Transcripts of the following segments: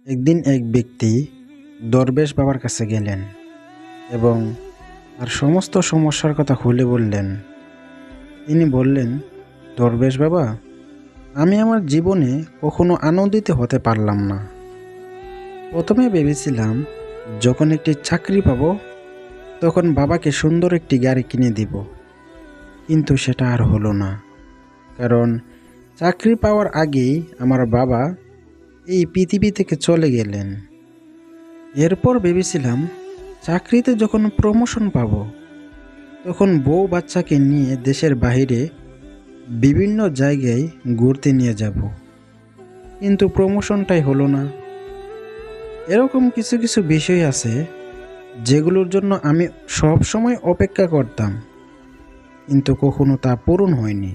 একদিন এক ব্যক্তি দরবেশ বাবার কাছে গেলেন এবং তার সমস্ত সমস্যার কথা খুলে বললেন। তিনি বললেন, দরবেশ বাবা, আমি আমার জীবনে কখনো আনন্দিত হতে পারলাম না। প্রথমে ভেবেছিলাম যখন একটি চাকরি পাবো তখন বাবাকে সুন্দর একটি গাড়ি কিনে দিব, কিন্তু সেটা আর হলো না। কারণ চাকরি পাওয়ার আগেই আমার বাবা এই পৃথিবী থেকে চলে গেলেন। এরপর ভেবেছিলাম চাকরিতে যখন প্রমোশন পাব তখন বউ বাচ্চাকে নিয়ে দেশের বাইরে বিভিন্ন জায়গায় ঘুরতে নিয়ে যাব, কিন্তু প্রমোশনটাই হলো না। এরকম কিছু কিছু বিষয় আছে যেগুলোর জন্য আমি সব সময় অপেক্ষা করতাম, কিন্তু কখনো তা পূরণ হয়নি।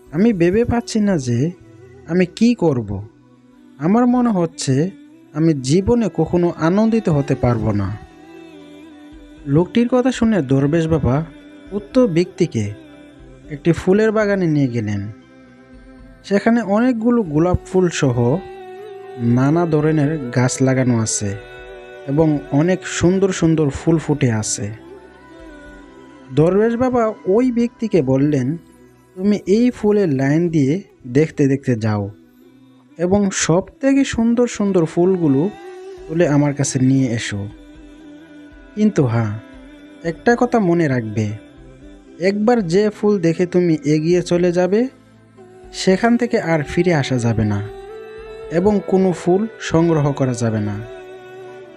আমি ভেবে পাচ্ছি না যে আমি কি করব। আমার মনে হচ্ছে আমি জীবনে কখনো আনন্দিত হতে পারবো না। লোকটির কথা শুনে দরবেশ বাবা উক্ত ব্যক্তিকে একটি ফুলের বাগানে নিয়ে গেলেন। সেখানে অনেকগুলো গোলাপ ফুল সহ নানা ধরনের গাছ লাগানো আছে এবং অনেক সুন্দর সুন্দর ফুল ফুটে আছে। দরবেশ বাবা ওই ব্যক্তিকে বললেন, তুমি এই ফুলের লাইন দিয়ে দেখতে দেখতে যাও এবং সব থেকে সুন্দর সুন্দর ফুলগুলো তুলে আমার কাছে নিয়ে এসো। কিন্তু হ্যাঁ, একটা কথা মনে রাখবে, একবার যে ফুল দেখে তুমি এগিয়ে চলে যাবে সেখান থেকে আর ফিরে আসা যাবে না এবং কোনো ফুল সংগ্রহ করা যাবে না,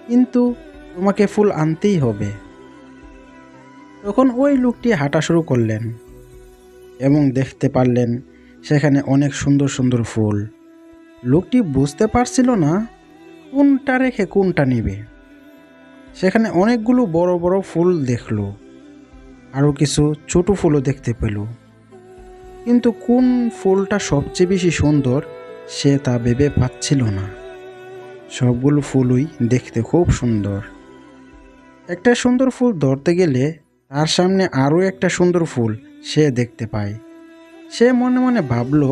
কিন্তু তোমাকে ফুল আনতেই হবে। তখন ওই লোকটি হাঁটা শুরু করলেন এবং দেখতে পারলেন সেখানে অনেক সুন্দর সুন্দর ফুল। লোকটি বুঝতে পারছিল না কোনটা রেখে কোনটা নেবে। সেখানে অনেকগুলো বড় বড় ফুল দেখলো, আরও কিছু ছোট ফুলও দেখতে পেল, কিন্তু কোন ফুলটা সবচেয়ে বেশি সুন্দর সে তা ভেবে পাচ্ছিল না। সবগুলো ফুলই দেখতে খুব সুন্দর। একটা সুন্দর ফুল ধরতে গেলে তার সামনে আরও একটা সুন্দর ফুল সে দেখতে পায়। সে মনে মনে ভাবল,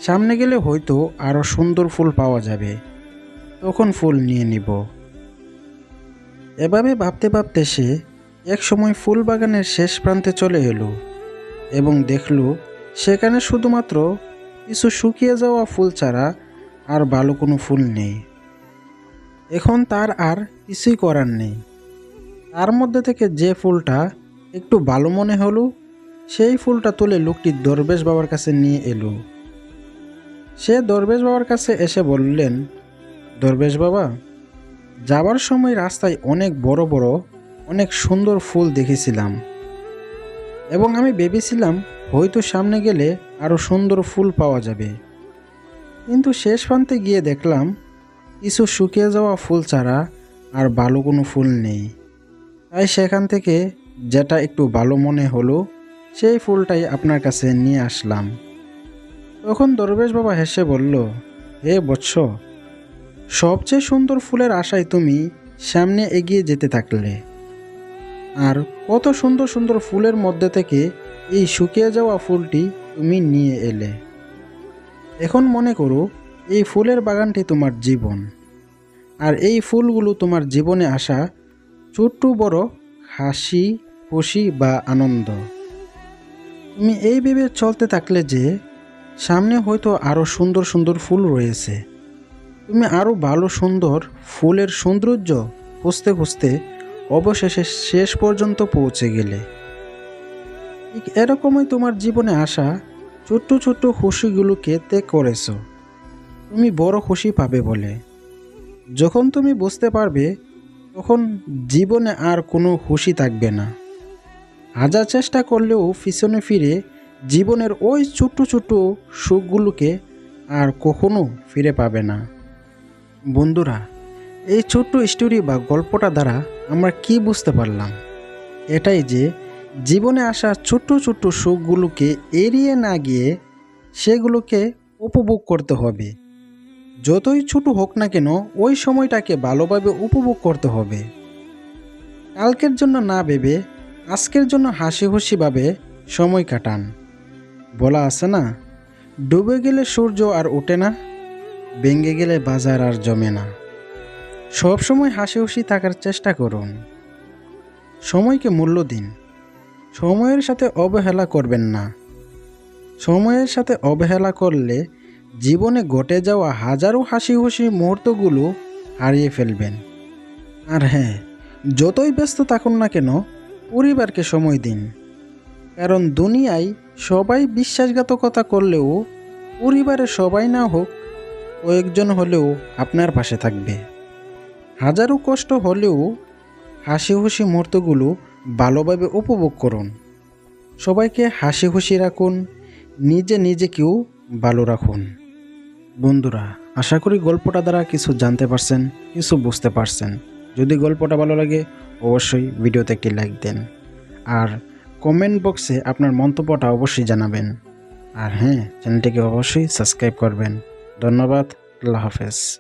সামনে গেলে হয়তো আরও সুন্দর ফুল পাওয়া যাবে, তখন ফুল নিয়ে নিব। এভাবে ভাবতে ভাবতে সে এক সময় ফুল বাগানের শেষ প্রান্তে চলে এলো এবং দেখল সেখানে শুধুমাত্র কিছু শুকিয়ে যাওয়া ফুল ছাড়া আর ভালো কোনো ফুল নেই। এখন তার আর কিছুই করার নেই। তার মধ্যে থেকে যে ফুলটা একটু ভালো মনে হলো সেই ফুলটা তুলে লোকটি দরবেশ বাবার কাছে নিয়ে এলো। সে দরবেশ বাবার কাছে এসে বললেন, দরবেশ বাবা, যাবার সময় রাস্তায় অনেক বড় বড় অনেক সুন্দর ফুল দেখেছিলাম এবং আমি ভেবেছিলাম হয়তো সামনে গেলে আরও সুন্দর ফুল পাওয়া যাবে, কিন্তু শেষ প্রান্তে গিয়ে দেখলাম কিছু শুকিয়ে যাওয়া ফুল ছাড়া আর ভালো কোনো ফুল নেই। তাই সেখান থেকে যেটা একটু ভালো মনে হলো সেই ফুলটাই আপনার কাছে নিয়ে আসলাম। তখন দরবেশ বাবা হেসে বলল, হে বৎস, সবচেয়ে সুন্দর ফুলের আশায় তুমি সামনে এগিয়ে যেতে থাকলে, আর কত সুন্দর সুন্দর ফুলের মধ্যে থেকে এই শুকিয়ে যাওয়া ফুলটি তুমি নিয়ে এলে। এখন মনে করো এই ফুলের বাগানটি তোমার জীবন, আর এই ফুলগুলো তোমার জীবনে আসা ছোট্ট বড় হাসি খুশি বা আনন্দ। তুমি এই ভেবে চলতে থাকলে যে সামনে হয়তো আরও সুন্দর সুন্দর ফুল রয়েছে। তুমি আরও ভালো সুন্দর ফুলের সৌন্দর্য খুঁজতে খুঁজতে অবশেষে শেষ পর্যন্ত পৌঁছে গেলে। ঠিক এরকমই তোমার জীবনে আসা ছোট্ট ছোট্ট খুশিগুলোকে ত্যাগ করেছ তুমি বড় খুশি পাবে বলে। যখন তুমি বুঝতে পারবে তখন জীবনে আর কোনো খুশি থাকবে না। হাজার চেষ্টা করলেও পিছনে ফিরে জীবনের ওই ছোট্ট ছোট্ট সুখগুলোকে আর কখনো ফিরে পাবে না। বন্ধুরা, এই ছোট্ট স্টোরি বা গল্পটা দ্বারা আমরা কি বুঝতে পারলাম? এটাই যে জীবনে আসা ছোট্ট ছোট্ট সুখগুলোকে এড়িয়ে না গিয়ে সেগুলোকে উপভোগ করতে হবে। যতই ছোট হোক না কেন ওই সময়টাকে ভালোভাবে উপভোগ করতে হবে। কালকের জন্য না ভেবে আজকের জন্য হাসি খুশিভাবে সময় কাটান। বলা আছে না, ডুবে গেলে সূর্য আর ওঠে না, ভেঙে গেলে বাজার আর জমে না। সবসময় হাসি খুশি থাকার চেষ্টা করুন। সময়কে মূল্য দিন। সময়ের সাথে অবহেলা করবেন না। সময়ের সাথে অবহেলা করলে জীবনে ঘটে যাওয়া হাজারো হাসি খুশি মুহূর্তগুলো হারিয়ে ফেলবেন। আর হ্যাঁ, যতই ব্যস্ত থাকুন না কেন, পরিবারকে সময় দিন। কারণ দুনিয়ায় সবাই বিশ্বাসঘাতকতা করলেও পরিবারের সবাই না হোক, কয়েকজন হলেও আপনার পাশে থাকবে। হাজারো কষ্ট হলেও হাসি খুশি মুহূর্তগুলো ভালোভাবে উপভোগ করুন। সবাইকে হাসি খুশি রাখুন, নিজেকেও ভালো রাখুন। বন্ধুরা, আশা করি গল্পটা দ্বারা কিছু জানতে পারছেন, কিছু বুঝতে পারছেন। যদি গল্পটা ভালো লাগে অবশ্যই ভিডিওতে একটি লাইক দেন, আর কমেন্ট বক্সে আপনার মন্তব্যটা অবশ্যই জানাবেন। আর হ্যাঁ, চ্যানেলটিকে অবশ্যই সাবস্ক্রাইব করবেন। ধন্যবাদ। আল্লাহ হাফেজ।